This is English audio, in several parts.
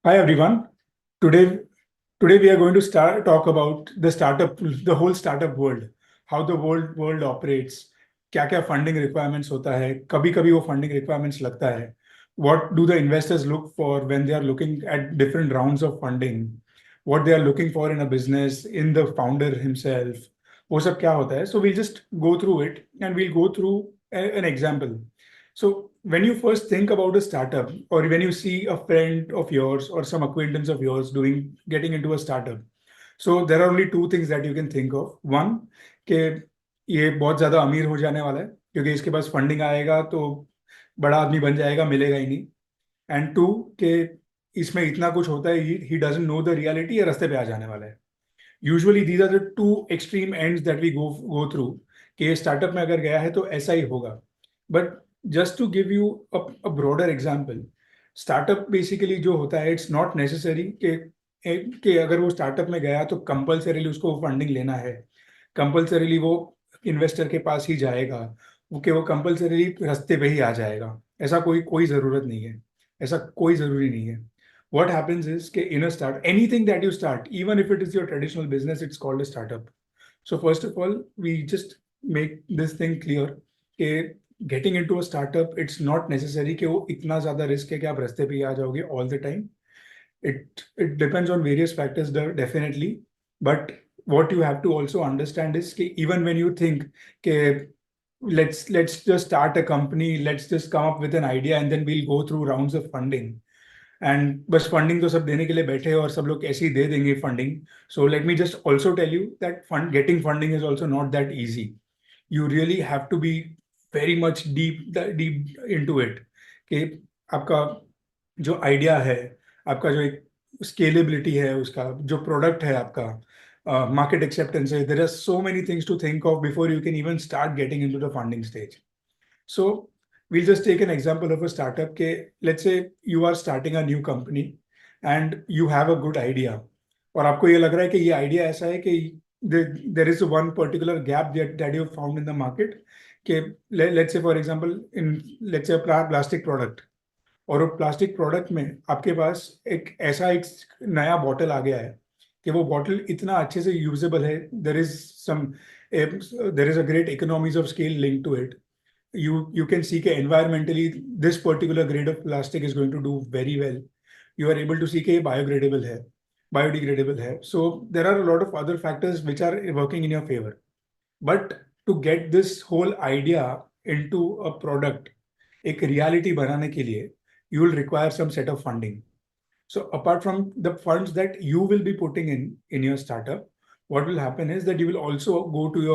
Hi everyone. Today, today we are going to talk about the whole startup world, how the world operates, क्या क्या funding requirements होता है, कभी-कभी वो funding requirements लगता है, what do the investors look for when they are looking at different rounds of funding, what they are looking for in a business, in the founder himself, वो सब क्या होता है. So we'll just go through it and we'll go through an example. So when you first think about a startup, or when you see a friend of yours or some acquaintance of yours getting into a startup, so there are only two things that you can think of. One, कि ये बहुत ज्यादा अमीर हो जाने वाला है क्योंकि इसके पास फंडिंग आएगा तो बड़ा आदमी बन जाएगा, मिलेगा ही नहीं. एंड टू, कि इसमें इतना कुछ होता है, he doesn't know the reality, ये रास्ते पे आ जाने वाला है. Usually these are the two extreme ends that we go through, कि ये स्टार्टअप में अगर गया है तो ऐसा ही होगा. But just to give you a broader example, startup basically जो होता है, इट्स नॉट नेसेसरी कि अगर वो स्टार्टअप में गया तो कंपल्सरीली उसको फंडिंग लेना है, कंपल्सरीली वो इन्वेस्टर के पास ही जाएगा, वो कंपल्सरीली रास्ते पे ही आ जाएगा. ऐसा कोई कोई ज़रूरत नहीं है, ऐसा कोई ज़रूरी नहीं है. What happens is कि in a start, anything that you start, even if it is your traditional business, it's called a startup. So first of all, we just make this thing clear कि getting into a startup, it's not necessary कि वो इतना ज़्यादा risk है कि आप रास्ते पे ही आ जाओगे all the time. It depends on various factors definitely, but what you have to also understand is कि even when you think कि let's just start a company, let's just come up with an idea and then we'll go through rounds of funding. And बस funding तो सब देने के लिए बैठे हैं और सब लोग ऐसे ही दे देंगे funding. So let me just also tell you that getting funding is also not that easy. You really have to be very much deep into it, कि आपका जो आइडिया है, आपका जो एक स्केलेबिलिटी है, उसका जो प्रोडक्ट है, आपका मार्केट एक्सेप्टेंस है, there are so many things to think of before you can even start getting into the funding stage. So we'll just take an example of a startup. के let's say you are starting a new company and you have a good idea, और आपको ये लग रहा है कि ये idea ऐसा है कि there is one particular gap that you found in the market. कि let's say for example in let's say a plastic product, और वो प्लास्टिक प्रोडक्ट में आपके पास एक नया बॉटल आ गया है कि वो बॉटल इतना अच्छे से यूजेबल है. There is a great economies of scale link to it. You can see कि environmentally this particular grade of plastic is going to do very well. You are able to see कि ये biodegradable है, biodegradable है. So there are a lot of other factors which are working in your favor. But to get this whole idea into a product, एक reality बनाने के लिए, you will require some set of funding. So apart from the funds that you will be putting in your startup, what will happen is that you will also go to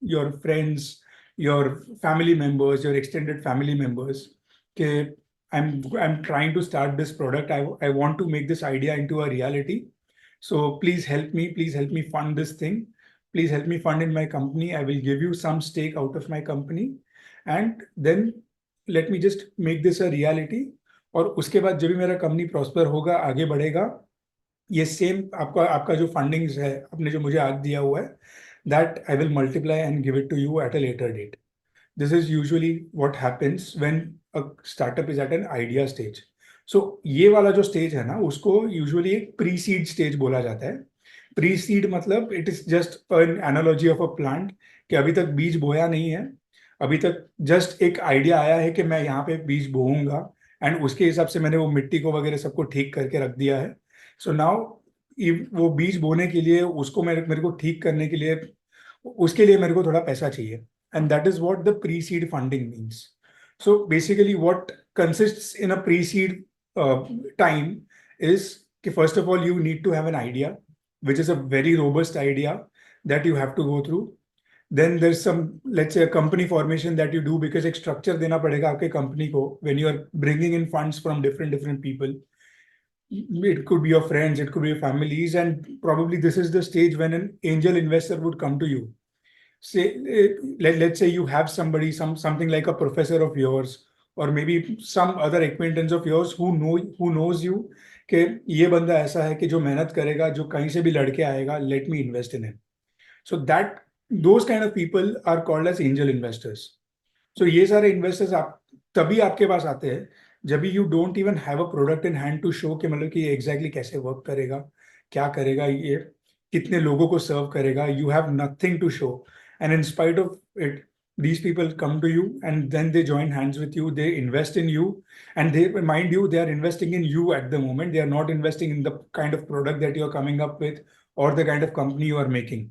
your friends, your family members, your extended family members. Okay, I'm trying to start this product. I want to make this idea into a reality. So please help me. Please help me fund this thing. Please help me fund in my company. I will give you some stake out of my company, and then let me just make this a reality. और उसके बाद जब भी मेरा company prosper होगा, आगे बढ़ेगा, ये सेम आपका आपका जो फंडिंग्स है, आपने जो मुझे आज दिया हुआ है, that I will multiply and give it to you at a later date. This is usually what happens when a startup is at an idea stage. So ये वाला जो स्टेज है ना, उसको यूजुअली एक प्री सीड स्टेज बोला जाता है. प्री सीड मतलब it is just an analogy of a plant, कि अभी तक बीज बोया नहीं है, अभी तक जस्ट एक आइडिया आया है कि मैं यहाँ पे बीज बोऊंगा, एंड उसके हिसाब से मैंने वो मिट्टी को वगैरह सबको ठीक करके रख दिया है. सो नाउ वो बीज बोने के लिए, उसको मेरे को ठीक करने के लिए, उसके लिए मेरे को थोड़ा पैसा चाहिए. And that is what the pre seed funding means. So basically what consists in a pre seed time is कि first of all you need to have an idea which is a very robust idea that you have to go through. Then there's some, let's say, a company formation that you do, because एक structure देना पड़ेगा आपके company को when you are bringing in funds from different people. It could be your friends, it could be your families, and probably this is the stage when an angel investor would come to you. Say, let's say you have somebody, something like a professor of yours, or maybe some other acquaintance of yours who knows you, कि ये बंदा ऐसा है कि जो मेहनत करेगा, जो कहीं से भी लड़के आएगा, let me invest in him. So those kind of people are called as angel investors. So ये सारे investors आप तभी आपके पास आते हैं जब भी you don't even have a product in hand to show कि मतलब कि ये exactly कैसे work करेगा, क्या करेगा ये, कितने लोगों को serve करेगा, you have nothing to show. And in spite of it, these people come to you and then they join hands with you, they invest in you, and they, mind you, they are investing in you at the moment. They are not investing in the kind of product that you are coming up with or the kind of company you are making.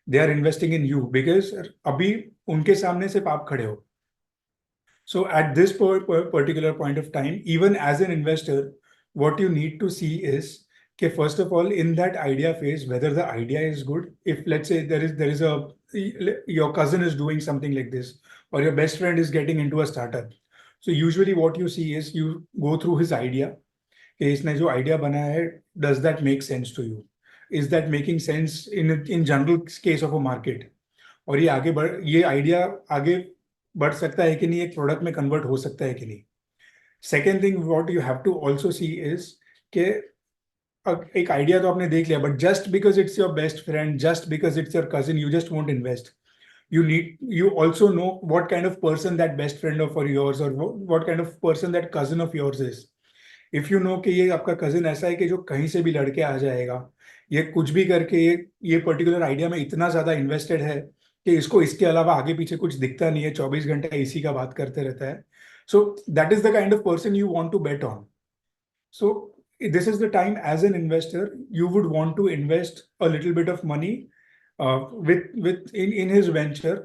They are investing in you because अभी उनके सामने सिर्फ आप खड़े हो. So at this particular point of time, even as an investor, what you need to see is, okay, first of all, in that idea phase, whether the idea is good. If let's say there is a, your cousin is doing something like this, or your best friend is getting into a startup. So usually what you see is you go through his idea. कि इसने जो idea बनाया है, does that make sense to you? Is that making sense in general case of a market? और ये idea आगे बढ़ सकता है कि नहीं, एक प्रोडक्ट में कन्वर्ट हो सकता है कि नहीं. Second thing what you have to also see is कि एक आइडिया तो आपने देख लिया, but just because it's your best friend, just because it's your cousin, you just won't invest. You also know what kind of person that best friend of yours or what kind of person that cousin of yours is. If you know कि ये आपका cousin ऐसा है कि जो कहीं से भी लड़के आ जाएगा, ये कुछ भी करके ये पर्टिकुलर आइडिया में इतना ज्यादा इन्वेस्टेड है कि इसको इसके अलावा आगे पीछे कुछ दिखता नहीं है, 24 घंटा इसी का बात करते रहता है. So that is the kind of person you want to bet on. So this is the time as an investor you would want to invest a little bit of money with in his venture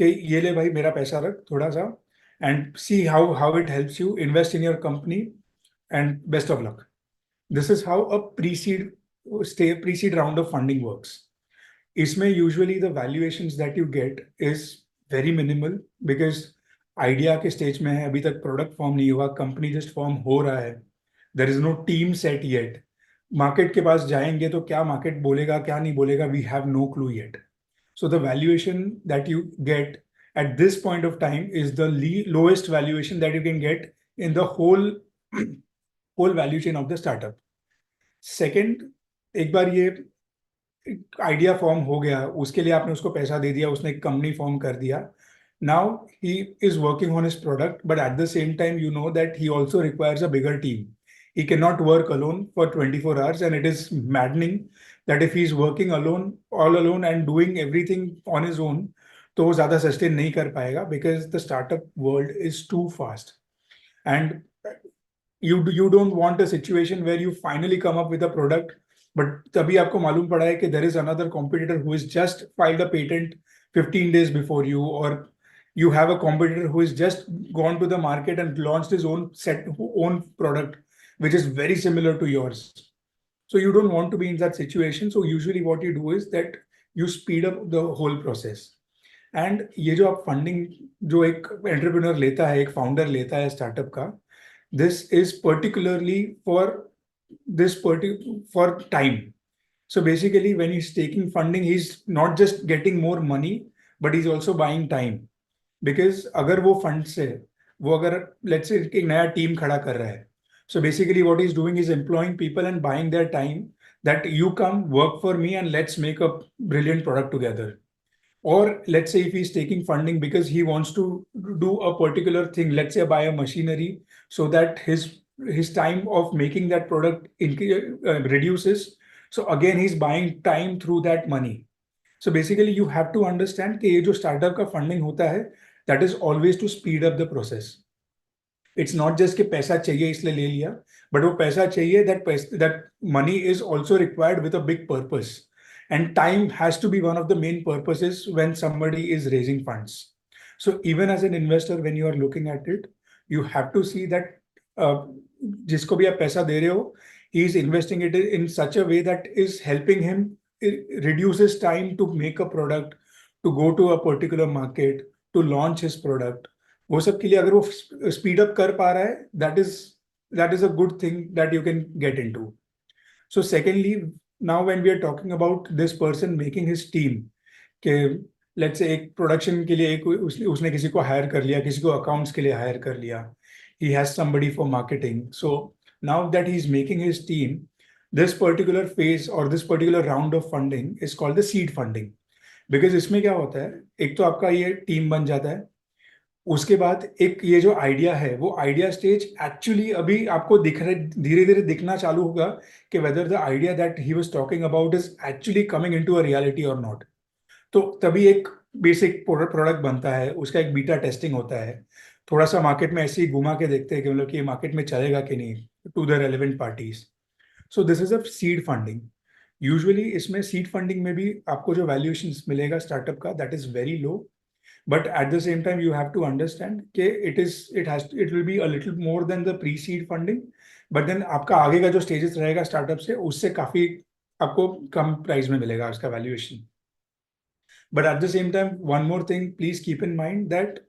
कि ये ले भाई मेरा पैसा रख थोड़ा सा, and see how it helps you invest in your company, and best of luck. This is how a pre-seed round of funding works. इसमें usually the valuations that you get is very minimal because idea के stage में है, अभी तक product form नहीं हुआ, company just form हो रहा है, there is no team set yet. Market के पास जाएंगे तो क्या market बोलेगा क्या नहीं बोलेगा, we have no clue yet. So the valuation that you get at this point of time is the lowest valuation that you can get in the whole value chain of the startup. Second, एक बार ये idea form हो गया, उसके लिए आपने उसको पैसा दे दिया, उसने एक कंपनी फॉर्म कर दिया. Now he is working on his product, but at the same time you know that he also requires a bigger team. He cannot work alone for 24 hours, and it is maddening that if he is working alone, all alone, and doing everything on his own, तो वो ज्यादा sustain नहीं कर पाएगा because the startup world is too fast. And you don't want a situation where you finally come up with a product, but तभी आपको मालूम पड़ा है कि there is another competitor who has just filed a patent 15 days before you, or you have a competitor who has just gone to the market and launched his own product which is very similar to yours. So you don't want to be in that situation. So usually what you do is that you speed up the whole process. And ये जो आप funding जो एक entrepreneur लेता है, एक founder लेता है स्टार्टअप का, this is particularly for time. So basically when he's taking funding, he's not just getting more money, but he's also buying time. Because अगर वो फंड से वो अगर let's say एक नया टीम खड़ा कर रहा है, so basically what he's doing is employing people and buying their time, that you come work for me and let's make a brilliant product together. Or let's say if he's taking funding because he wants to do a particular thing, let's say buy a machinery, so that his time of making that product reduces. So again, he's buying time through that money. So basically, you have to understand कि ये जो startup का funding होता है, that is always to speed up the process. It's not just कि पैसा चाहिए इसलिए ले लिया, but वो पैसा चाहिए that money is also required with a big purpose. And time has to be one of the main purposes when somebody is raising funds. So even as an investor, when you are looking at it, you have to see that जिसको भी आप पैसा दे रहे हो, he is investing it in such a way that is helping him reduce his time to make a product, to go to a particular market, to launch his product. वो सब के लिए अगर वो speed up कर पा रहा है, that is a good thing that you can get into. So secondly, now when we are talking about this person making his team, कि let's say एक प्रोडक्शन के लिए उसने किसी को हायर कर लिया, किसी को अकाउंट्स के लिए हायर कर लिया, he has somebody for marketing. So now that he's making his team, this particular phase or this particular round of funding is called the seed funding. Because इसमें क्या होता है, एक तो आपका ये टीम बन जाता है, उसके बाद एक ये जो आइडिया है वो आइडिया स्टेज एक्चुअली अभी आपको दिख रहे, धीरे धीरे दिखना चालू होगा कि whether the idea that he was talking about is actually coming into a reality और नॉट। तो तभी एक बेसिक प्रोडक्ट बनता है, उसका एक बीटा टेस्टिंग होता है, थोड़ा सा मार्केट में ऐसे ही घुमा के देखते हैं कि मतलब कि ये मार्केट में चलेगा कि नहीं, to the relevant parties. So this is a seed funding. Usually इसमें सीड फंडिंग में भी आपको जो वैल्यूएशन मिलेगा स्टार्टअप का that is very low, but at the same time you have to understand कि it will be a little more than the pre-seed funding, but then आपका आगे का जो स्टेजेस रहेगा स्टार्टअप से उससे काफी आपको कम प्राइस में मिलेगा उसका valuation. But at the same time, one more thing, please keep in mind that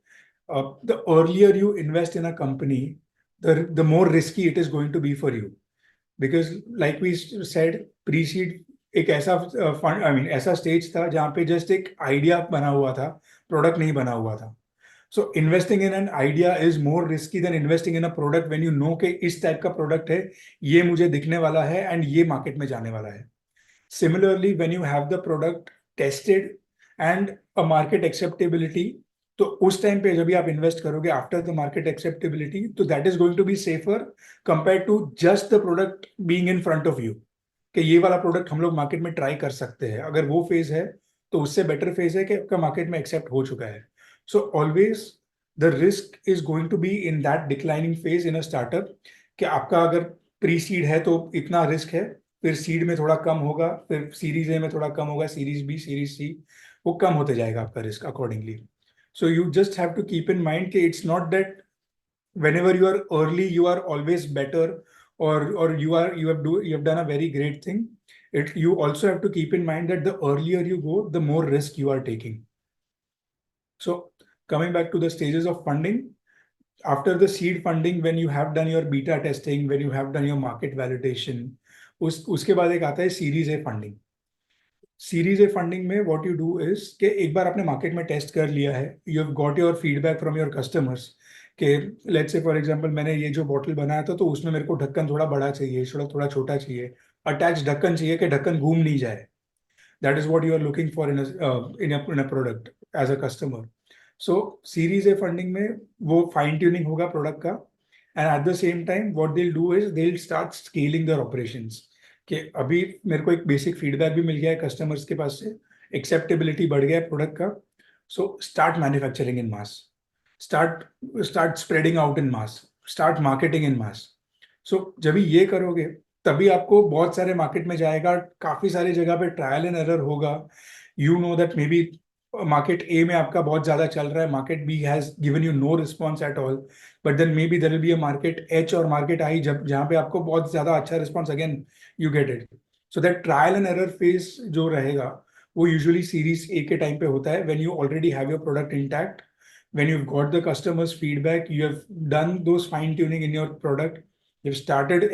the earlier you invest in a company, the more risky it is going to be for you. Because like we said, pre-seed एक ऐसा fund, I mean ऐसा stage था जहाँ पे just एक idea बना हुआ था, प्रोडक्ट नहीं बना हुआ था। So investing in an idea is more risky than investing in a product when you know कि इस टाइप का प्रोडक्ट है, ये मुझे दिखने वाला है एंड ये मार्केट में जाने वाला है। Similarly, when you have the product tested and a market acceptability, तो उस टाइम पे जब भी आप इन्वेस्ट करोगे आफ्टर द मार्केट एक्सेप्टेबिलिटी, तो that is going to be safer compare to just the product being in front of you, कि ये वाला प्रोडक्ट हम लोग मार्केट में ट्राई कर सकते हैं। अगर वो फेज है तो उससे बेटर फेज है कि आपका मार्केट में एक्सेप्ट हो चुका है। So always the risk is going to be in that declining phase in a startup, कि आपका अगर प्री सीड है तो इतना रिस्क है, फिर सीड में थोड़ा कम होगा, फिर सीरीज ए में थोड़ा कम होगा, सीरीज बी, सीरीज सी, वो कम होते जाएगा आपका risk accordingly. So you just have to keep in mind कि it's not that whenever you are early you are always better, or you have done a very great thing. You also have to keep in mind that the earlier you go the more risk you are taking. So coming back to the stages of funding, after the seed funding, when you have done your beta testing, when you have done your market validation, उसके बाद एक आता है series A funding. Series A funding में what you do is कि एक बार आपने market में टेस्ट कर लिया है, you have got your feedback from your customers कि लेट्स से फॉर एग्जांपल मैंने ये जो बॉटल बनाया था तो उसमें मेरे को ढक्कन थोड़ा बड़ा चाहिए, थोड़ा थोड़ा छोटा चाहिए, अटैच ढक्कन चाहिए कि ढक्कन घूम नहीं जाए। That is what you are looking for in a product as a customer. So series A funding में वो fine tuning होगा product का, and at the same time what they'll do is they'll start scaling their operations, कि अभी मेरे को एक basic feedback भी मिल गया है customers के पास से, acceptability बढ़ गया है product का, so start manufacturing in mass, start start spreading out in mass, start marketing in mass. सो जब भी ये करोगे तभी आपको बहुत सारे मार्केट में जाएगा, काफी सारी जगह पे ट्रायल एंड एरर होगा। You know that maybe market A में आपका बहुत ज्यादा चल रहा है, market B has given you no response at all, but then maybe there will be a market H और मार्केट आई जब जहाँ पे आपको बहुत ज्यादा अच्छा रिस्पॉन्स, again you get it. So that trial and error phase जो रहेगा वो यूजुअली सीरीज ए के टाइम पे होता है, when you already have your product intact, when you've got the customers feedback, you have done those fine tuning in your product, you've started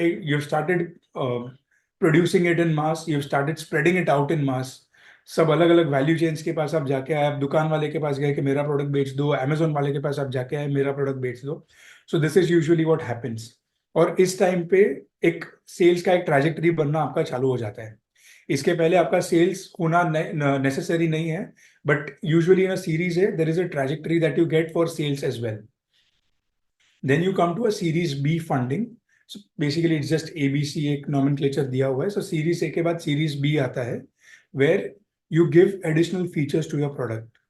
producing it in mass, you've started spreading it out in mass। सब अलग अलग value chains के पास आप जाके आए, आप दुकान वाले के पास गए कि मेरा प्रोडक्ट बेच दो, अमेजोन वाले के पास आप जाके आए मेरा प्रोडक्ट बेच दो। सो this is usually what happens. और इस टाइम पे एक सेल्स का एक ट्रैजेक्टरी बनना आपका चालू हो जाता है। इसके पहले आपका सेल्स होना नेसेसरी नहीं है, but usually in a series A there is a trajectory that you get for sales as well. Then you come to a series B funding. So basically it's just ABC एक nomenclature दिया हुआ है। So series A के बाद series B आता है, where you give additional features to your product.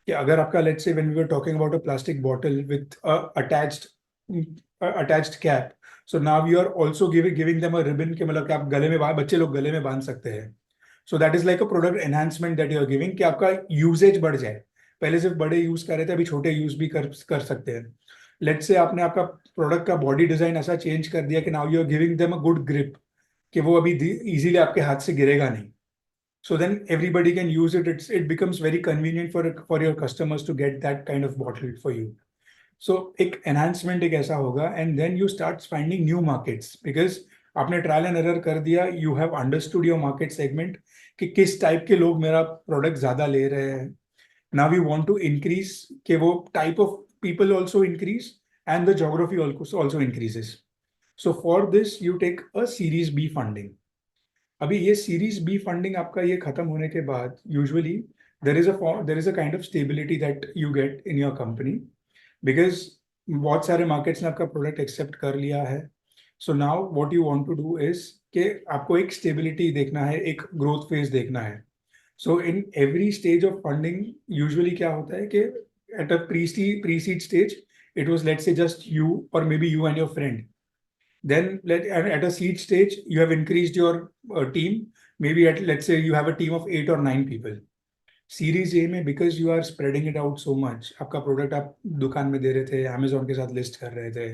कि अगर आपका let's say when we were talking about a plastic bottle with a attached cap, so now you are also giving them a ribbon कि मतलब कि आप गले में बच्चे लोग गले में बांध सकते हैं। So that is like a product enhancement that you are giving, कि आपका यूजेज बढ़ जाए। पहले सिर्फ बड़े यूज कर रहे थे, अभी छोटे यूज भी कर सकते हैं। लेट से आपने आपका प्रोडक्ट का बॉडी डिजाइन ऐसा चेंज कर दिया कि now you are giving them a good grip, कि वो अभी इजीली आपके हाथ से गिरेगा नहीं। So then everybody can use it, it becomes very convenient for your customers to get that kind of bottle for you. So एक enhancement एक ऐसा होगा, and then you start finding new markets, because आपने trial and error कर दिया, you have understood your market segment कि किस type के लोग मेरा प्रोडक्ट ज्यादा ले रहे हैं। Now we want to increase कि वो type of people also increase and the geography also increases. So for this you take a series B funding. अभी ये सीरीज बी फंडिंग आपका ये खत्म होने के बाद usually there is a kind of stability that you get in your company, because बहुत सारे मार्केट्स ने आपका प्रोडक्ट एक्सेप्ट कर लिया है. So now what you want to do is कि आपको एक स्टेबिलिटी देखना है, एक ग्रोथ फेज देखना है. So in every stage of funding usually क्या होता है कि at a pre seed stage it was, let's say, just you, or maybe you and your friend. Then at a seed stage you have increased your team. Maybe at, let's say, you have a team of 8 or 9 people. Series A में because you are spreading it out so much, आपका product आप दुकान में दे रहे थे, Amazon के साथ list कर रहे थे,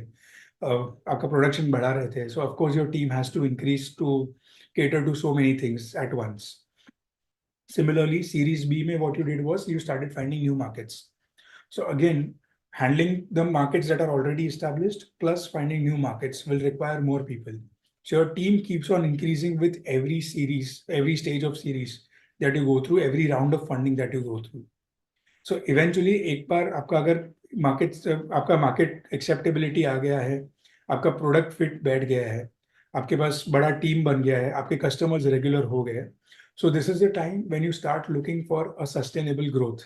आपका प्रोडक्शन बढ़ा रहे थे. So of course your team has to increase to cater to so many things at once. Similarly, series B में what you did was you started finding new markets. So again, handling the markets that are already established plus finding new markets will require more people. So your team keeps on increasing with every series, every stage of series that you go through, every round of funding that you go through. So eventually एक बार आपका अगर आपका market acceptability आ गया है, आपका product fit बैठ गया है, आपके पास बड़ा टीम बन गया है, आपके कस्टमर्स रेगुलर हो गए, सो this is the time when you start looking for a sustainable growth.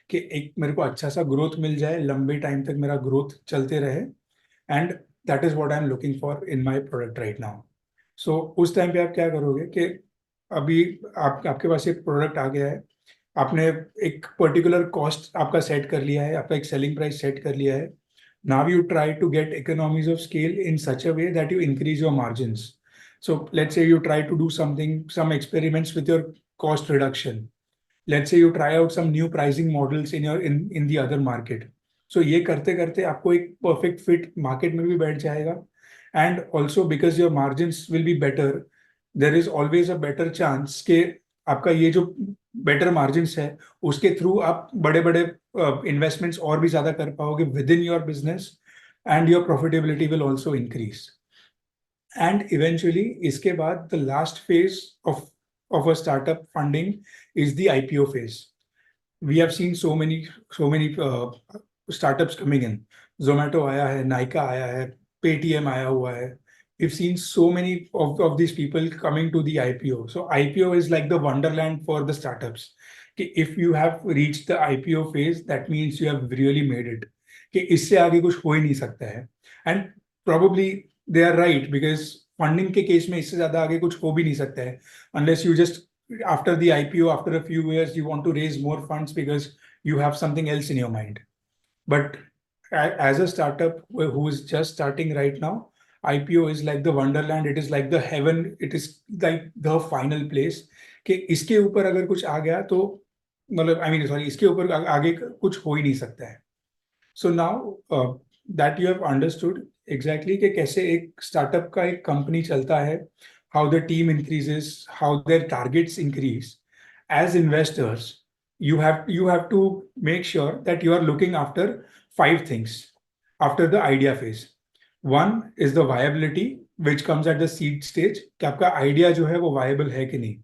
कि एक मेरे को अच्छा सा ग्रोथ मिल जाए, लंबे टाइम तक मेरा ग्रोथ चलते रहे, and that is what I am looking for in my product right now. So उस टाइम पे आप क्या करोगे कि अभी आपके पास एक प्रोडक्ट आ गया है, आपने एक पर्टिकुलर कॉस्ट आपका सेट कर लिया है, आपका एक सेलिंग प्राइस सेट कर लिया है. Now you try to get economies of scale in such a way that you increase your margins. So let's say you try to do some experiments with your cost reduction. Let's say you try out some new pricing models in the other market. So ये करते करते आपको एक perfect fit market में भी बैठ जाएगा, and also because your margins will be better, there is always a better chance कि आपका ये जो better margins है उसके थ्रू आप बड़े बड़े investments और भी ज्यादा कर पाओगे within your business, and your profitability will also increase. And eventually इसके बाद the last phase of a startup funding is the IPO phase. We have seen so many startups coming in. Zomato आया है, Nykaa आया है, Paytm आया हुआ है. We've seen so many of these people coming to the IPO. So IPO is like the wonderland for the startups. कि if you have reached the IPO phase, that means you have really made it. कि इससे आगे कुछ हो ही नहीं सकता है. And probably they are right, because funding के केस में इससे ज्यादा आगे कुछ हो भी नहीं सकता है, unless you just after the IPO, after a few years, you want to raise more funds because you have something else in your mind. But as a startup who is just starting right now, IPO is like the wonderland. It is like the heaven. It is like the final place. कि इसके ऊपर अगर कुछ आ गया तो मतलब I mean sorry, इसके ऊपर आगे कुछ हो ही नहीं सकता है. So now that you have understood exactly कि कैसे एक स्टार्टअप का एक कंपनी चलता है, how the team increases, how their targets increase. As investors, you have to make sure that you are looking after 5 things after the idea phase. One is the viability, which comes at the seed stage, कि आपका idea जो है वो viable है कि नहीं.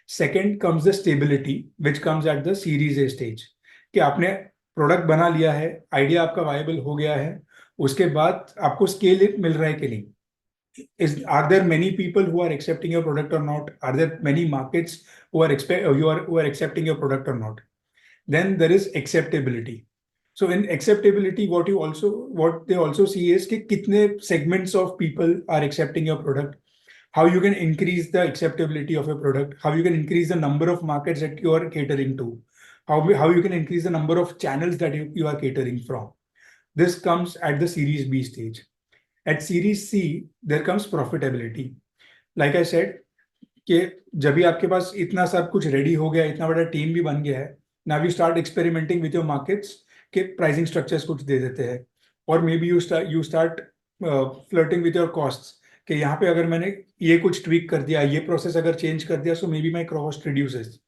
Second comes the stability, which comes at the series A stage, कि आपने प्रोडक्ट बना लिया है, आइडिया आपका वायबल हो गया है, उसके बाद आपको स्केल मिल रहा है कि नहीं. Are there many people who are accepting your product or not? Are there many markets who are accepting your product or not? Then there is acceptability. So in acceptability, what they also see is कि कितने segments of people are accepting your product, how you can increase the acceptability of your product, how you can increase the number of markets that you are catering to, how you can increase the number of channels that you are catering from. This comes at the Series B stage. At Series C, there comes profitability. Like I said, कि जब भी आपके पास इतना सब कुछ ready हो गया, इतना बड़ा टीम भी बन गया है, now you start experimenting with your markets, के प्राइसिंग स्ट्रक्चर्स कुछ दे देते हैं, और may be you start flirting with your costs, कि यहाँ पे अगर मैंने ये कुछ ट्वीक कर दिया, ये प्रोसेस अगर चेंज कर दिया, so maybe my cost reduces.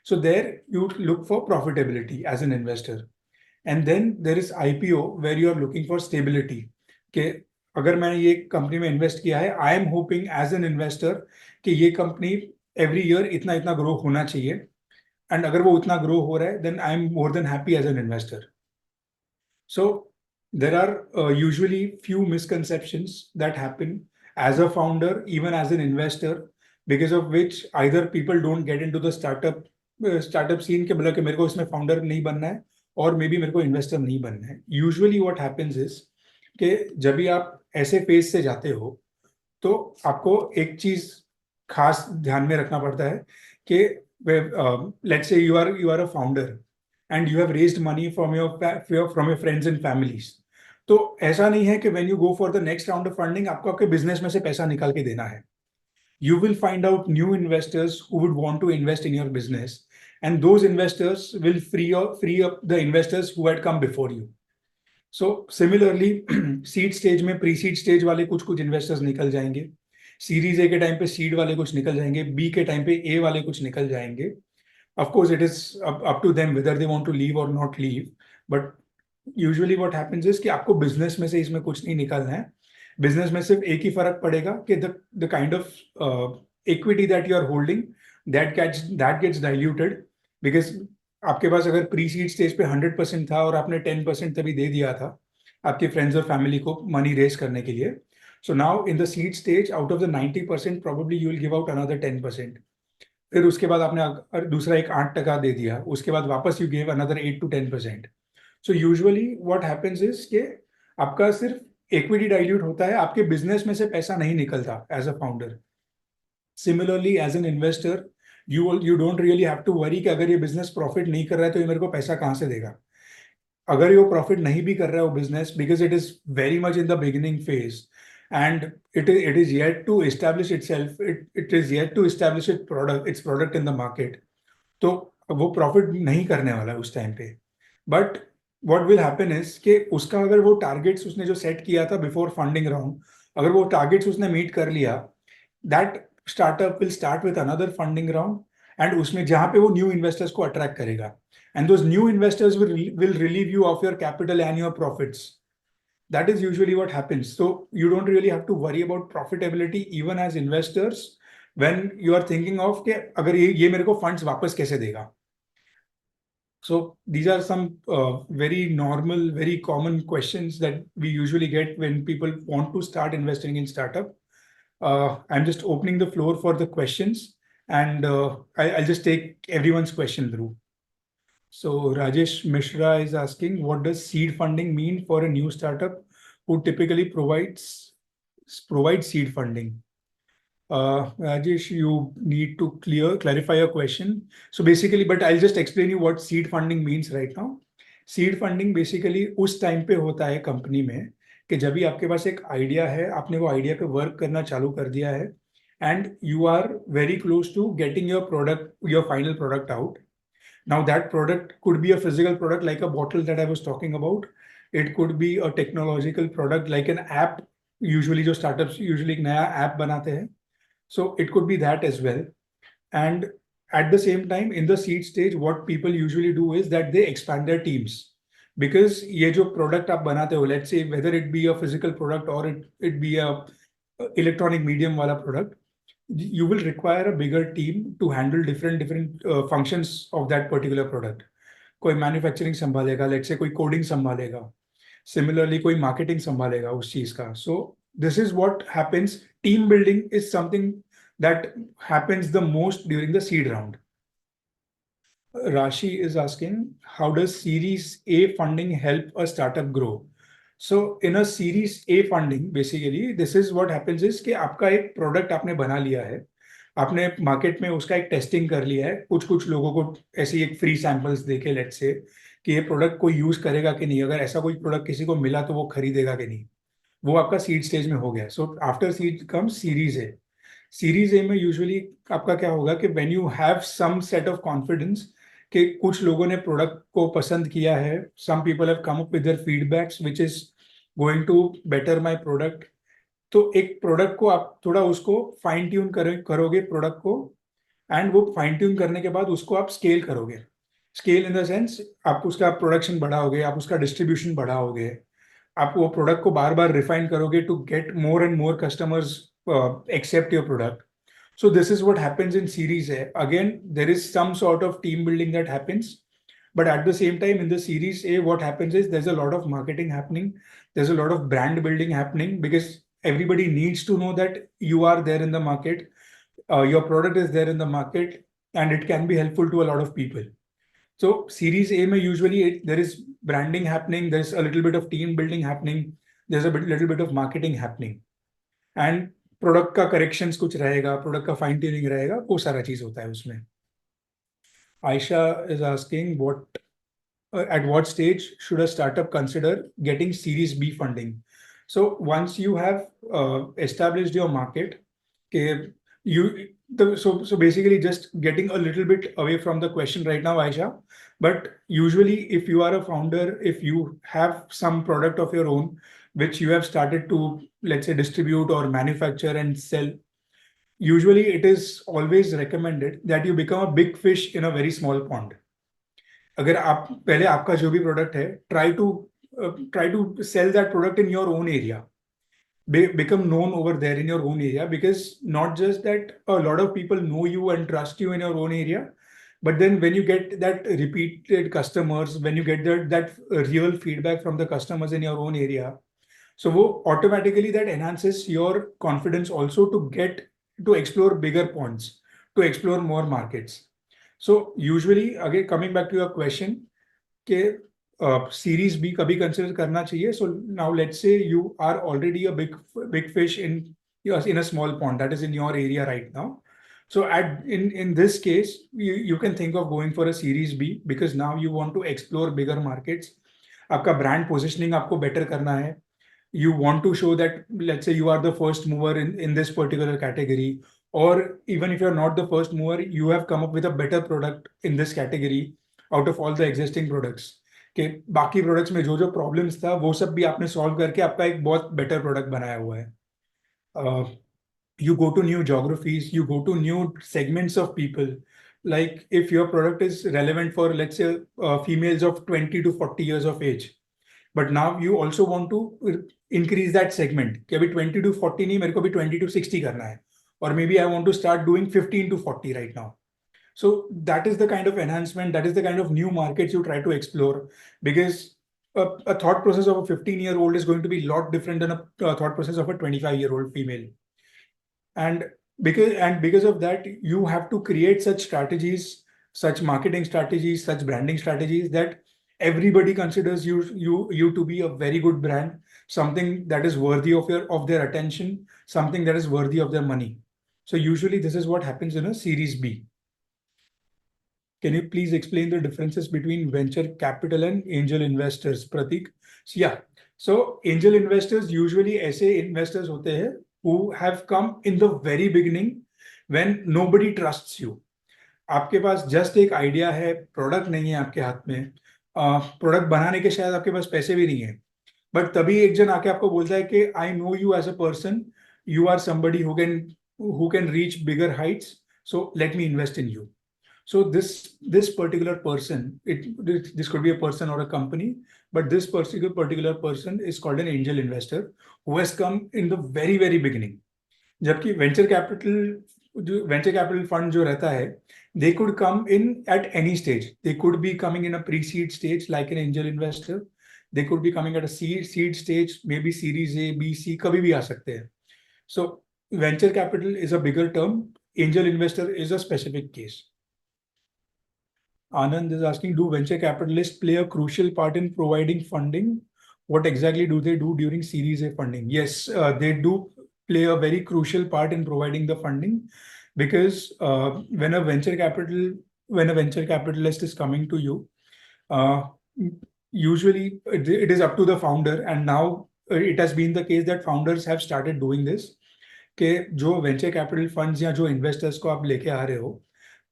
So there you look for profitability as an investor. And then there is IPO where you are looking for stability, कि अगर मैंने ये कंपनी में इन्वेस्ट किया है, I am hoping as an investor कि ये company every year इतना इतना ग्रो होना चाहिए, एंड अगर वो उतना ग्रो हो रहा है, then I am more than happy as an investor. So there are usually few misconceptions that happen as a founder, even as an investor, because of which either people don't get into the startup scene के बोला कि मेरे को इसमें founder नहीं बनना है, और मे बी मेरे को इन्वेस्टर नहीं बनना है। यूजुअली व्हाट हैपेंस इज कि जब भी आप ऐसे फेज से जाते हो तो आपको एक चीज खास ध्यान में रखना पड़ता है कि let's say you are a founder and you have raised money from your friends and families. तो ऐसा नहीं है कि when you go for the next round of funding आपको आपके बिजनेस में से पैसा निकाल के देना है। You will find out new investors who would want to invest in your business, and those investors will free up the investors who had come before you. So similarly, seed stage में pre seed stage वाले कुछ कुछ investors निकल जाएंगे, series A के time पे seed वाले कुछ निकल जाएंगे, बी के टाइम पे ए वाले कुछ निकल जाएंगे। Of course, it is up to them whether they want to leave or not leave. But usually what happens is कि आपको बिजनेस में से इसमें कुछ नहीं निकालना है। बिजनेस में सिर्फ एक ही फर्क पड़ेगा कि the kind of equity that you are holding that gets diluted, because आपके पास अगर प्री सीड स्टेज पे 100% था और आपने 10% तभी दे दिया था आपके फ्रेंड्स और फैमिली को मनी रेज करने के लिए, so now in the seed stage out of the 90% probably you will give out another 10%। फिर उसके बाद आपने दूसरा एक 8% दे दिया, उसके बाद वापस you give another 8 to 10%। So usually what happens is कि आपका सिर्फ इक्विटी डाइल्यूट होता है, आपके बिजनेस में से पैसा नहीं निकलता as a founder. Similarly as an investor you don't really have to worry कि अगर ये बिजनेस प्रॉफिट नहीं कर रहा है तो ये मेरे को पैसा कहाँ से देगा। अगर ये प्रॉफिट नहीं भी कर रहा है वो business, because it is very much in the beginning phase and it is yet to establish itself, it is yet to establish its product in the market, तो वो प्रॉफिट नहीं करने वाला है उस टाइम पे। But what will happen is कि उसका अगर वो टारगेट्स उसने जो सेट किया था बिफोर फंडिंग राउंड, अगर वो टारगेट्स उसने मीट कर लिया, that startup will start with another funding round, and उसमें जहां पे वो न्यू इन्वेस्टर्स को अट्रैक्ट करेगा, and those new investors will relieve you of your capital and your profits. That is usually what happens. So you don't really have to worry about profitability even as investors when you are thinking of कि अगर ये मेरे को funds वापस कैसे देगा। So these are some very normal, very common questions that we usually get when people want to start investing in startup. I'm just opening the floor for the questions, and I'll just take everyone's question through. So Rajesh Mishra is asking, what does seed funding mean for a new startup who typically provides seed funding? Rajesh, you need to clarify your question. So basically, but I'll just explain you what seed funding means right now. Seed funding basically उस time पे होता है company में कि जब भी आपके पास एक आइडिया है, आपने वो आइडिया पे वर्क करना चालू कर दिया है, and you are very close to getting your final product out. Now that product could be a physical product like a bottle that I was talking about. It could be a technological product like an app. Usually जो startups usually एक नया app बनाते हैं. So it could be that as well. And at the same time, in the seed stage, what people usually do is that they expand their teams. Because ये जो product आप बनाते हो, let's say whether it be a physical product or it be a electronic medium वाला product, you will require a bigger team to handle different functions of that particular product. कोई manufacturing संभालेगा, let's say कोई coding संभालेगा, similarly कोई marketing संभालेगा उस चीज का। सो this is what happens. Team building is something that happens the most during the seed round. Rashi is asking, how does Series A funding help a startup grow? So in a Series A funding, basically this is what happens is कि आपका एक product आपने बना लिया है, आपने market में उसका एक टेस्टिंग कर लिया है, कुछ कुछ लोगों को ऐसी एक फ्री सैंपल्स देके लेट्स से कि ये प्रोडक्ट कोई यूज करेगा कि नहीं, अगर ऐसा कोई प्रोडक्ट किसी को मिला तो वो खरीदेगा कि नहीं, वो आपका सीड स्टेज में हो गया। So after seed comes series A. Series A में यूजुअली आपका क्या होगा कि when you have some set of confidence कि कुछ लोगों ने प्रोडक्ट को पसंद किया है, some people have come up with their feedbacks which is going to better my product, तो एक प्रोडक्ट को आप थोड़ा उसको फाइन ट्यून करोगे प्रोडक्ट को, एंड वो फाइन ट्यून करने के बाद उसको आप स्केल करोगे। स्केल इन द सेंस आप उसका प्रोडक्शन बढ़ाओगे, आप उसका डिस्ट्रीब्यूशन बढ़ाओगे, आप वो प्रोडक्ट को बार बार रिफाइन करोगे to get more and more customers accept your product. So this is what happens in Series A. Again, there is some sort of team building that happens, but at the same time in the Series A, what happens is there's a lot of marketing happening. There's a lot of brand building happening because everybody needs to know that you are there in the market, your product is there in the market, and it can be helpful to a lot of people. So Series A में usually there is branding happening, there's a little bit of team building happening, there's a little bit of marketing happening, and product का corrections कुछ रहेगा, product का fine tuning रहेगा, वो सारा चीज होता है उसमें. Ayesha is asking what at what stage should a startup consider getting Series B funding? So once you have established your market, okay, so basically just getting a little bit away from the question right now, Aisha. But usually, if you are a founder, if you have some product of your own which you have started to, let's say, distribute or manufacture and sell, usually it is always recommended that you become a big fish in a very small pond. अगर आप पहले आपका जो भी product है, try to sell that product in your own area, become known over there in your own area, because not just that a lot of people know you and trust you in your own area, but then when you get that repeated customers, when you get that real feedback from the customers in your own area, so automatically that enhances your confidence also to explore bigger points, to explore more markets. So usually, again, coming back to your question, कि series B कभी consider करना चाहिए. So now let's say you are already a big fish in a small pond that is in your area right now. So in this case, you can think of going for a Series B, because now you want to explore bigger markets. आपका brand positioning आपको better करना है. You want to show that, let's say, you are the first mover in this particular category, or even if you're not the first mover, you have come up with a better product in this category out of all the existing products. कि बाकी products में जो जो problems था वो सब भी आपने सॉल्व करके आपका एक बहुत बेटर प्रोडक्ट बनाया हुआ है. You go to new geographies, you go to new segments of people. Like if your product is relevant for, let's say, females of 20 to 40 years of age, but now you also want to increase that segment कि अभी 20 to 40 नहीं, मेरे को भी 20 to 60 करना है, or maybe I want to start doing 15 to 40 right now. So that is the kind of enhancement, that is the kind of new markets you try to explore, because a thought process of a 15-year-old is going to be a lot different than a thought process of a 25-year-old female. And because of that, you have to create such strategies, such marketing strategies, such branding strategies that everybody considers you to be a very good brand, something that is worthy of their attention, something that is worthy of their money. So usually this is what happens in a Series B. Can you please explain the differences between venture capital and angel investors, Pratik? So, yeah. So angel investors usually ऐसे investors होते हैं who have come in the very beginning when nobody trusts you. आपके पास just एक idea है, product नहीं है आपके हाथ में, प्रोडक्ट बनाने के शायद आपके पास पैसे भी नहीं है, बट तभी एक जन आके आपको बोलता है कि I know you as a person, you are somebody who can reach bigger heights, so let me invest in you. So this particular person, this could be a person or a company, but this particular person is called an angel investor who has come in the very very beginning. जबकि venture capital fund जो रहता है, they could come in at any stage. They could be coming in a pre-seed stage like an angel investor. They could be coming at a seed stage, maybe Series A, B, C, कभी भी आ सकते हैं. So venture capital is a bigger term. Angel investor is a specific case. Anand is asking, do venture capitalists play a crucial part in providing funding? What exactly do they do during Series A funding? Yes, they do play a very crucial part in providing the funding, because when a venture capitalist is coming to you, usually it is up to the founder, and now it has been the case that founders have started doing this, कि जो venture capital funds या जो investors को आप लेके आ रहे हो,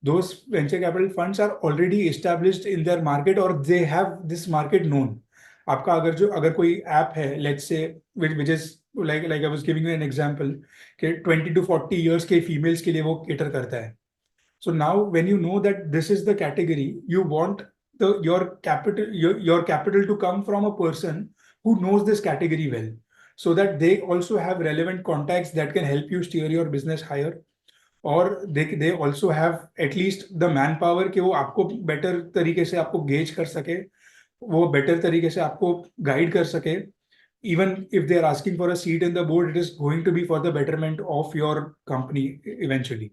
those venture capital funds are already established in their market, or they have this market known. आपका अगर कोई ऐप है, let's say, which is like I was giving you an example, कि 20 to 40 years के females के लिए वो cater करता है. So now when you know that this is the category, you want your capital to come from a person who knows this category well, so that they also have relevant contacts that can help you steer your business higher, और they also have at least the manpower कि वो आपको better तरीके से आपको gauge कर सके, वो बेटर तरीके से आपको गाइड कर सके. Even if they are asking for a seat in the board, it is going to be for the betterment of your company eventually.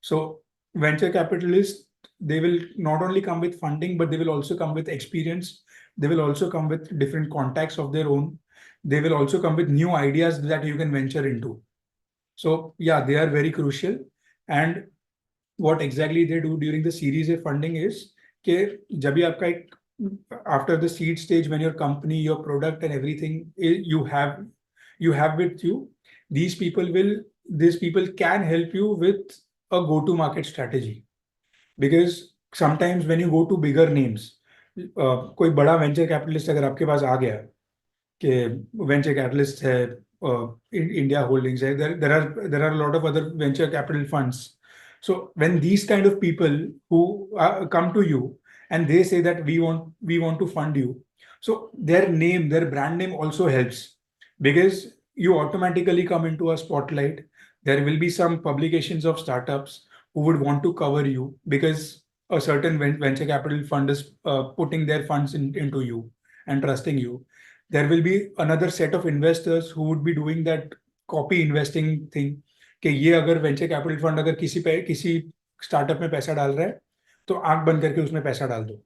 So venture capitalists they will not only come with funding, but they will also come with experience. They will also come with different contacts of their own. They will also come with new ideas that you can venture into. So yeah, they are very crucial. And what exactly they do during the Series A funding is कि जब भी आपका एक after the seed stage, when your company, your product and everything you have with you, these people can help you with a go-to-market strategy. Because sometimes when you go to bigger names, कोई बड़ा venture capitalist अगर आपके पास आ गया कि venture capitalist है, India Holdings है, there are a lot of other venture capital funds. So when these kind of people who come to you and they say that we want to fund you, so their brand name also helps, because you automatically come into a spotlight. There will be some publications of startups who would want to cover you because a certain venture capital fund is putting their funds into you and trusting you. There will be another set of investors who would be doing that copy investing thing कि ये अगर venture capital fund अगर किसी startup में पैसा डाल रहा है तो आंख बंद करके उसमें पैसा डाल दो.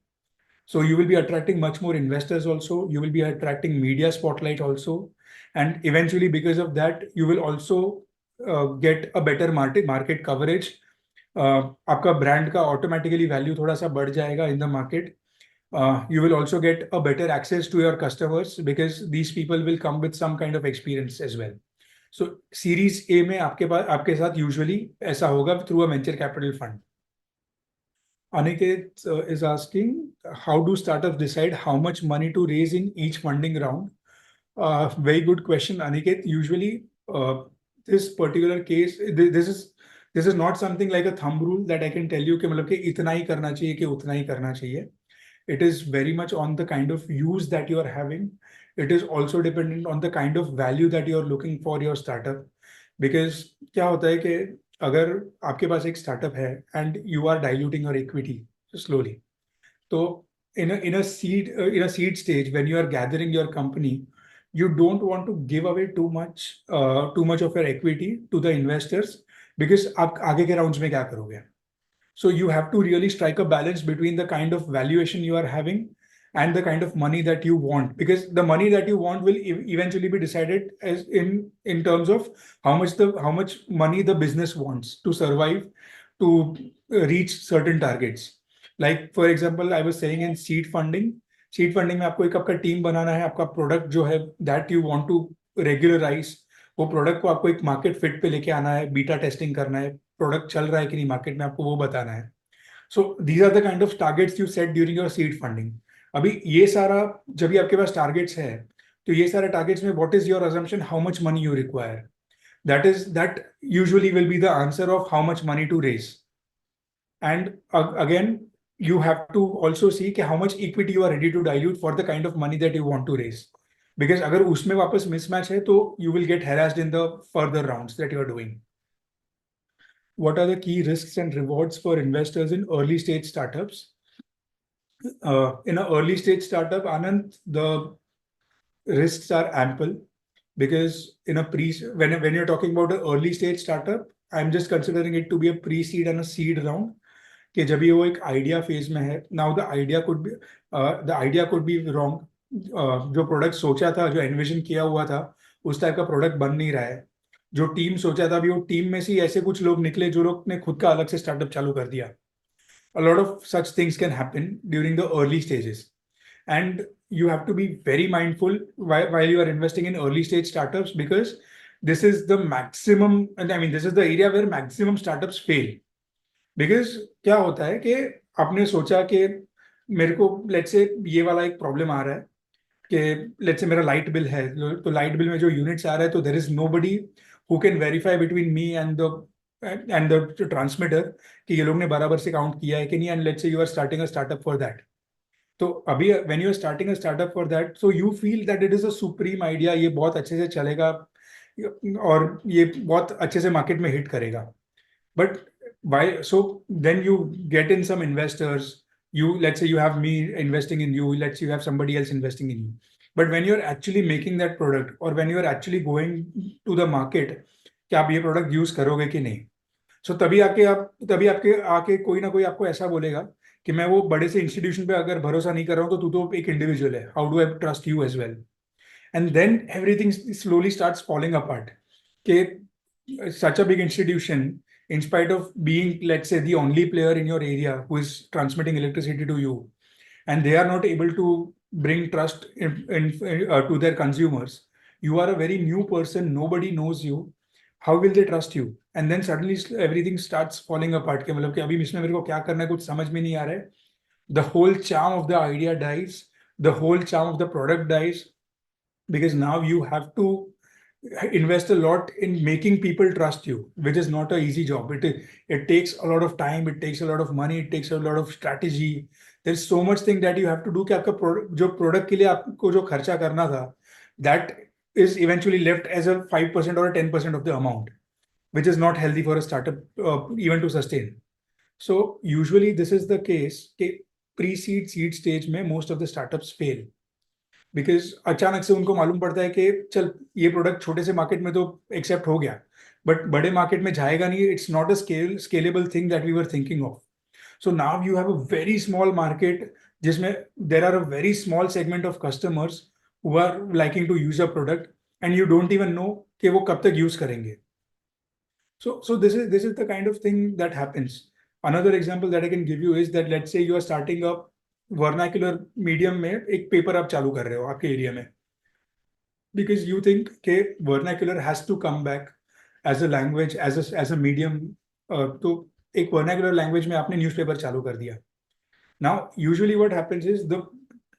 So you will be attracting much more investors also. You will be attracting media spotlight also, and eventually because of that you will also get a better market coverage. आपका ब्रांड का ऑटोमेटिकली वैल्यू थोड़ा सा बढ़ जाएगा in the market. You will also get a better access to your customers because these people will come with some kind of experience as well. So Series A में आपके साथ usually ऐसा होगा through a venture capital fund. Aniket is asking, how do startups decide how much money to raise in each funding round? Very good question, Aniket. Usually, this particular case, this is not something like a thumb rule that I can tell you कि मतलब कि इतना ही करना चाहिए कि उतना ही करना चाहिए. It is very much on the kind of use that you are having. It is also dependent on the kind of value that you are looking for your startup. Because क्या होता है कि अगर आपके पास एक startup है and you are diluting your equity slowly, तो in a seed stage when you are gathering your company, you don't want to give away too much of your equity to the investors because आप आगे के rounds में क्या करोगे? So you have to really strike a balance between the kind of valuation you are having and the kind of money that you want, because the money that you want will eventually be decided as in terms of how much money the business wants to survive, to reach certain targets. Like for example, I was saying in seed funding में आपको एक आपका team बनाना है, आपका product जो है that you want to regularize, वो product को आपको एक मार्केट फिट पे लेके आना है, बीटा टेस्टिंग करना है, प्रोडक्ट चल रहा है कि नहीं मार्केट में, आपको वो बताना है. So these are the kind of targets you set during your seed funding. अभी ये सारा जब भी आपके पास टारगेट्स है, तो ये सारे टारगेट्स में what is your assumption how much money you require, that usually will be the answer of how much money to raise. And again, you have to also see कि how much equity you are ready to dilute for the kind of money that you want to raise. Because अगर उसमें वापस mismatch है तो you will get harassed in the further rounds that you are doing. What are the key risks and rewards for investors in early stage startups? In an early stage startup, Anand, the risks are ample, because in a when you're talking about an early stage startup, I'm just considering it to be a pre-seed and a seed round. कि जब ये वो एक idea phase में है, now the idea could be wrong. जो product सोचा था, जो एनविजन किया हुआ था, उस टाइप का प्रोडक्ट बन नहीं रहा है. जो टीम सोचा था, अभी वो टीम में से ऐसे कुछ लोग निकले जो लोग ने खुद का अलग से स्टार्टअप चालू कर दिया. A lot of such things can happen during the early stages, and you have to be very mindful while you are investing in early stage startups, because this is the maximum, and I mean this is the area where maximum startups fail. Because क्या होता है कि आपने सोचा कि मेरे को let's say ये वाला एक प्रॉब्लम आ रहा है कि लेट्स से मेरा लाइट बिल है, तो लाइट बिल में जो यूनिट्स आ रहा है, तो there is nobody who can verify between me and the transmitter कि ये लोग ने बराबर से काउंट किया है कि नहीं. And let's say you are starting a startup for that. तो अभी when you are starting a startup for that, so you feel that it is a supreme idea, ये बहुत अच्छे से चलेगा और ये बहुत अच्छे से मार्केट में हिट करेगा. But so then you get in some investors. Let's say you have me investing in you. Let's say you have somebody else investing in you. But when you're actually making that product, or when you're actually going to the market, कि आप ये product use करोगे कि नहीं. सो तभी आपके आके कोई ना कोई आपको ऐसा बोलेगा कि मैं वो बड़े से इंस्टीट्यूशन पे अगर भरोसा नहीं कर रहा हूँ तो तू तो एक इंडिविजुअल है, how do I trust you as well. And then everything slowly starts falling apart. Okay, such a big institution, in spite of being, let's say, the only player in your area who is transmitting electricity to you, and they are not able to bring trust to their consumers. You are a very new person, nobody knows you. How will they trust you? And then suddenly everything starts falling apart. कि मतलब कि अभी इसमें मेरे को क्या करना है कुछ समझ में नहीं आ रहा है. The whole charm of the idea dies. The whole charm of the product dies, because now you have to invest a lot in making people trust you, which is not an easy job. It takes a lot of time, it takes a lot of money, it takes a lot of strategy. There's so much thing that you have to do कि आपका जो product के लिए आपको जो खर्चा करना था, that is eventually left as a 5% or a 10% of the amount, which is not healthy for a startup even to sustain. So usually this is the case कि pre-seed seed stage में most of the startups fail. Because अचानक से उनको मालूम पड़ता है कि चल ये प्रोडक्ट छोटे से मार्केट में तो एक्सेप्ट हो गया, बट बड़े मार्केट में जाएगा नहीं. It's not a scalable thing that we were thinking of. So now you have a very small market जिसमें there are a very small segment of customers who are liking to use a product, and you don't even know कि वो कब तक use करेंगे. So this is the kind of thing that happens. Another example that I can give you is that let's say you are starting up vernacular medium में एक paper आप चालू कर रहे हो आपके एरिया में, because you think कि vernacular has to come back as a language, as a medium. तो एक vernacular language में आपने newspaper चालू कर दिया. Now usually what happens is the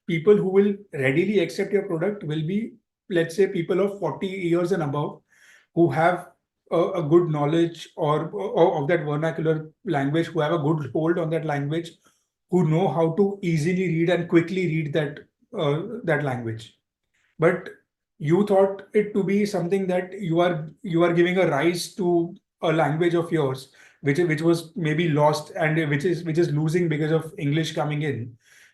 people who will readily accept your product will be, let's say, people of 40 years and above, who have a good knowledge or of that vernacular language, who have a good hold on that language, who know how to easily read and quickly read that language. But you thought it to be something that you are giving a rise to a language of yours, which was maybe lost and which is losing because of English coming in.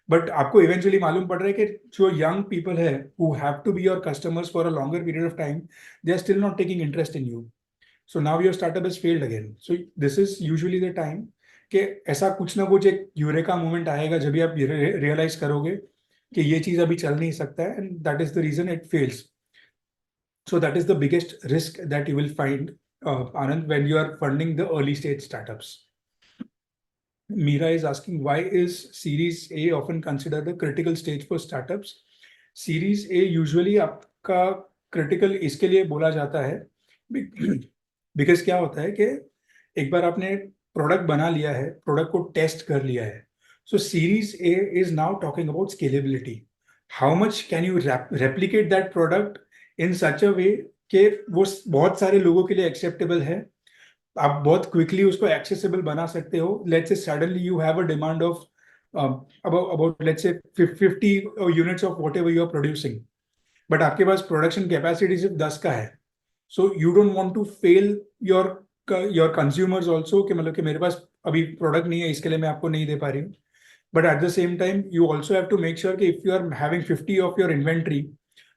But आपको eventually मालूम पड़ रहा है कि जो young people है who have to be your customers for a longer period of time, they are still not taking interest in you. So now your startup has failed again. So this is usually the time कि ऐसा कुछ ना कुछ एक eureka moment आएगा जब भी आप रियलाइज करोगे कि ये चीज अभी चल नहीं सकता है, and that is the reason it fails. So that is the biggest risk that you will find, Anand, when you are funding the early stage startups. Meera is asking, why is Series A often considered the critical stage for startups? Series A usually आपका critical इसके लिए बोला जाता है because क्या होता है कि एक बार आपने प्रोडक्ट बना लिया है, प्रोडक्ट को टेस्ट कर लिया है. So series A is now talking about scalability. How much can you replicate that product in such a way कि वो बहुत सारे लोगों के लिए एक्सेप्टेबल है, आप बहुत क्विकली उसको एक्सेसिबल बना सकते हो. Let's say suddenly you have a demand of about let's say 50 units of whatever you are producing, but आपके पास प्रोडक्शन कैपेसिटी सिर्फ 10 का है. So you don't want to fail your consumers also कि मतलब कि मेरे पास अभी प्रोडक्ट नहीं है इसके लिए मैं आपको नहीं दे पा रही हूँ. But at the same time you also have to make sure कि if you are having 50 of your inventory,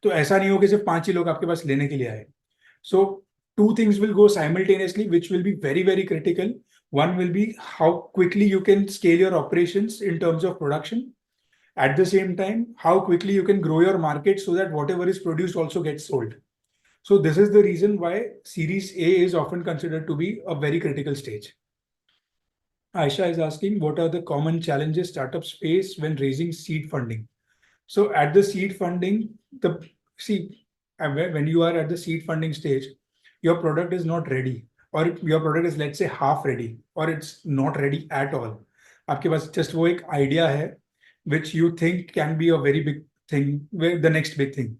तो ऐसा नहीं हो कि सिर्फ 5 ही लोग आपके पास लेने के लिए आए. सो two things will go simultaneously, which will be very, very critical. One will be how quickly you can scale your operations in terms of production. At the same time, how quickly you can grow your market so that whatever is produced also gets sold. So this is the reason why Series A is often considered to be a very critical stage. Aisha is asking, what are the common challenges startups face when raising seed funding? So at the seed funding, when you are at the seed funding stage, your product is not ready, or your product is, let's say, half ready, or it's not ready at all. आपके पास just वो एक idea है which you think can be a very big thing, the next big thing.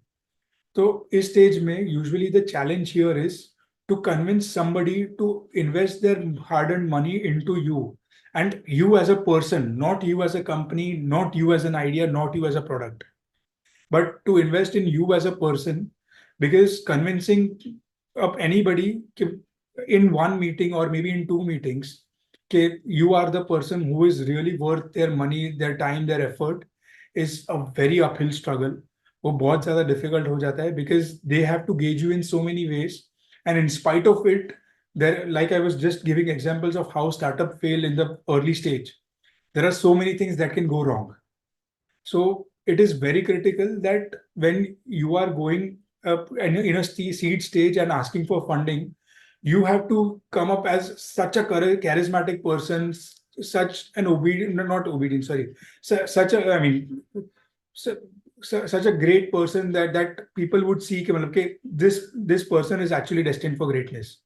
तो इस stage में usually the challenge here is to convince somebody to invest their hard-earned money into you, and you as a person, not you as a company, not you as an idea, not you as a product, but to invest in you as a person. Because convincing of anybody in one meeting or maybe in two meetings that you are the person who is really worth their money, their time, their effort, is a very uphill struggle. वो बहुत ज़्यादा difficult हो जाता है because they have to gauge you in so many ways, and in spite of it, there, like I was just giving examples of how startup fail in the early stage. There are so many things that can go wrong. So it is very critical that when you are going up in a seed stage and asking for funding, you have to come up as such a charismatic person, such an obedient, no, not obedient, sorry, such a, I mean, su- such a great person that people would see, कि मतलब कि this person is actually destined for greatness.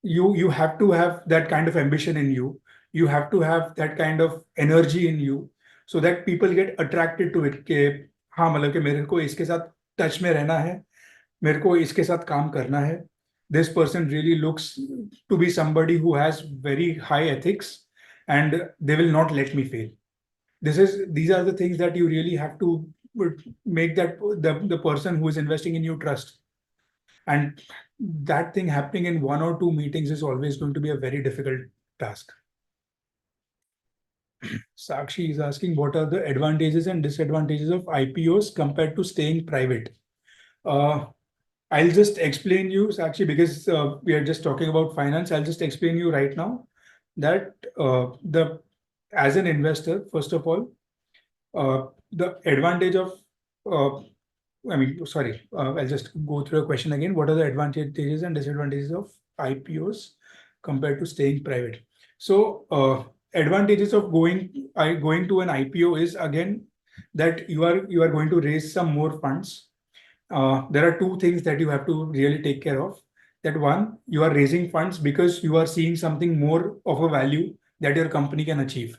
You have to have that kind of ambition in you. You have to have that kind of energy in you, so that people get attracted to it कि हाँ मतलब कि मेरे को इसके साथ touch में रहना है, मेरे को इसके साथ काम करना है. This person really looks to be somebody who has very high ethics, and they will not let me fail. These are the things that you really have to make that the person who is investing in you trust. And that thing happening in 1 or 2 meetings is always going to be a very difficult task. Sakshi is asking, what are the advantages and disadvantages of IPOs compared to staying private? I'll just explain you, Sakshi, because we are just talking about finance. I'll just explain you right now that as an investor, first of all, the advantage of uh, sorry, I'll just go through a question again. What are the advantages and disadvantages of IPOs compared to staying private? So, advantages of going to an IPO is, again, that you are going to raise some more funds. There are two things that you have to really take care of. That one, you are raising funds because you are seeing something more of a value that your company can achieve.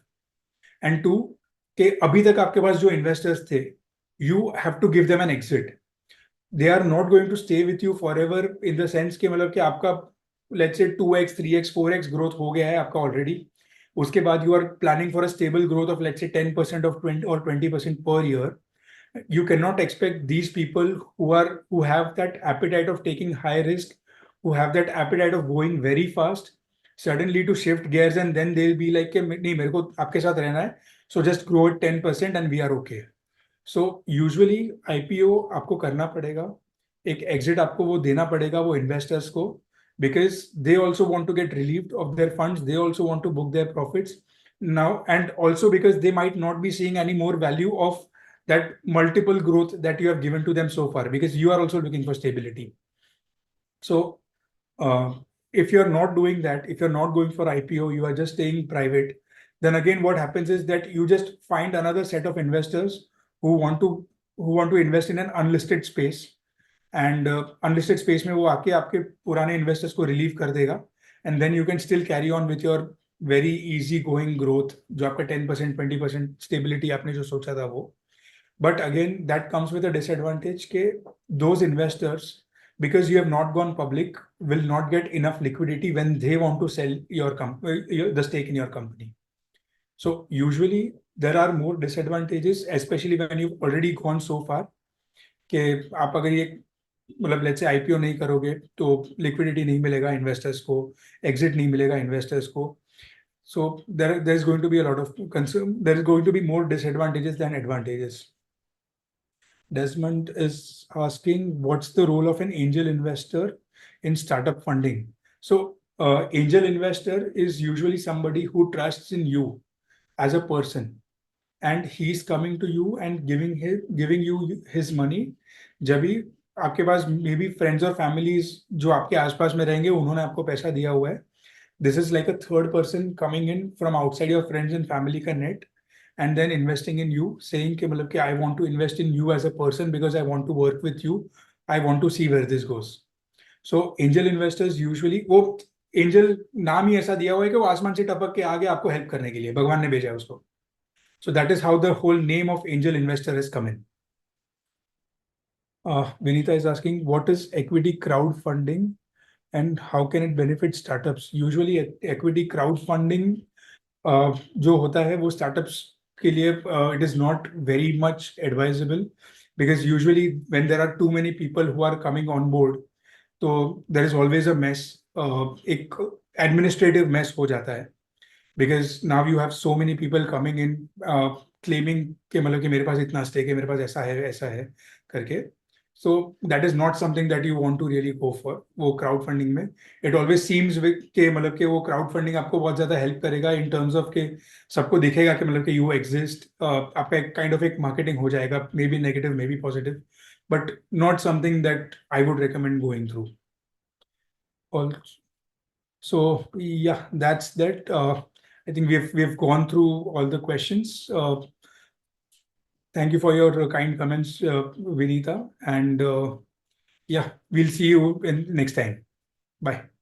And two, कि अभी तक आपके पास जो investors थे, you have to give them an exit. They are not going to stay with you forever, in the sense कि मतलब कि आपका let's say 2x 3x 4x growth हो गया है आपका already. उसके बाद you are planning for a stable growth of let's say 10% of 20 or 20% per year. You cannot expect these people who have that appetite of taking high risk, who have that appetite of going very fast, suddenly to shift gears, and then they'll be like कि नहीं मेरे को आपके साथ रहना है, so just grow it 10% and we are okay. So usually IPO आपको करना पड़ेगा, एक exit आपको वो देना पड़ेगा वो investors को, because they also want to get relieved of their funds, they also want to book their profits now, and also because they might not be seeing any more value of that multiple growth that you have given to them so far, because you are also looking for stability. So if you're not doing that, if you're not going for IPO, you are just staying private, then again what happens is that you just find another set of investors who want to invest in an unlisted space. And unlisted space में वो आके आपके पुराने investors को relieve कर देगा, and then you can still carry on with your very easy going growth, जो आपका 10% 20% stability आपने जो सोचा था वो. But again, that comes with a disadvantage कि those investors, because you have not gone public, will not get enough liquidity when they want to sell the stake in your company. So usually there are more disadvantages, especially when you've already gone so far, कि आप अगर ये मतलब let's say IPO नहीं करोगे तो liquidity नहीं मिलेगा investors को, exit नहीं मिलेगा investors को. So there's going to be a lot of concern. There is going to be more disadvantages than advantages. Desmond is asking, what's the role of an angel investor in startup funding? So, angel investor is usually somebody who trusts in you as a person, and he's coming to you and giving you his money. जब भी आपके पास may be friends और families जो आपके आसपास में रहेंगे, उन्होंने आपको पैसा दिया हुआ है. This is like a third person coming in from outside your friends and family का net, and then investing in you, saying कि मतलब कि I want to invest in you as a person because I want to work with you. I want to see where this goes. So angel investors usually, वो angel नाम ही ऐसा दिया हुआ है कि वो आसमान से टपक के आगे आपको हेल्प करने के लिए भगवान ने भेजा है उसको. So that is how the whole name of angel investor has come in. Vinita is asking, what is equity crowdfunding and how can it benefit startups? Usually equity crowdfunding जो होता है वो startups के लिए it is not very much advisable, because usually when there are too many people who are coming on board, तो there is always a mess, एक administrative mess हो जाता है, because now you have so many people coming in claiming कि मतलब कि मेरे पास इतना stake है, मेरे पास ऐसा है करके. So that is not something that you want to really go for. वो crowdfunding में it always seems कि मतलब कि वो crowdfunding आपको बहुत ज़्यादा help करेगा in terms of कि सबको दिखेगा कि मतलब कि you exist, आपका एक kind of एक marketing हो जाएगा, maybe negative, maybe positive, but not something that I would recommend going through. So yeah, that's that. I think we've gone through all the questions. Thank you for your kind comments, Vinita, and yeah, we'll see you in next time. Bye.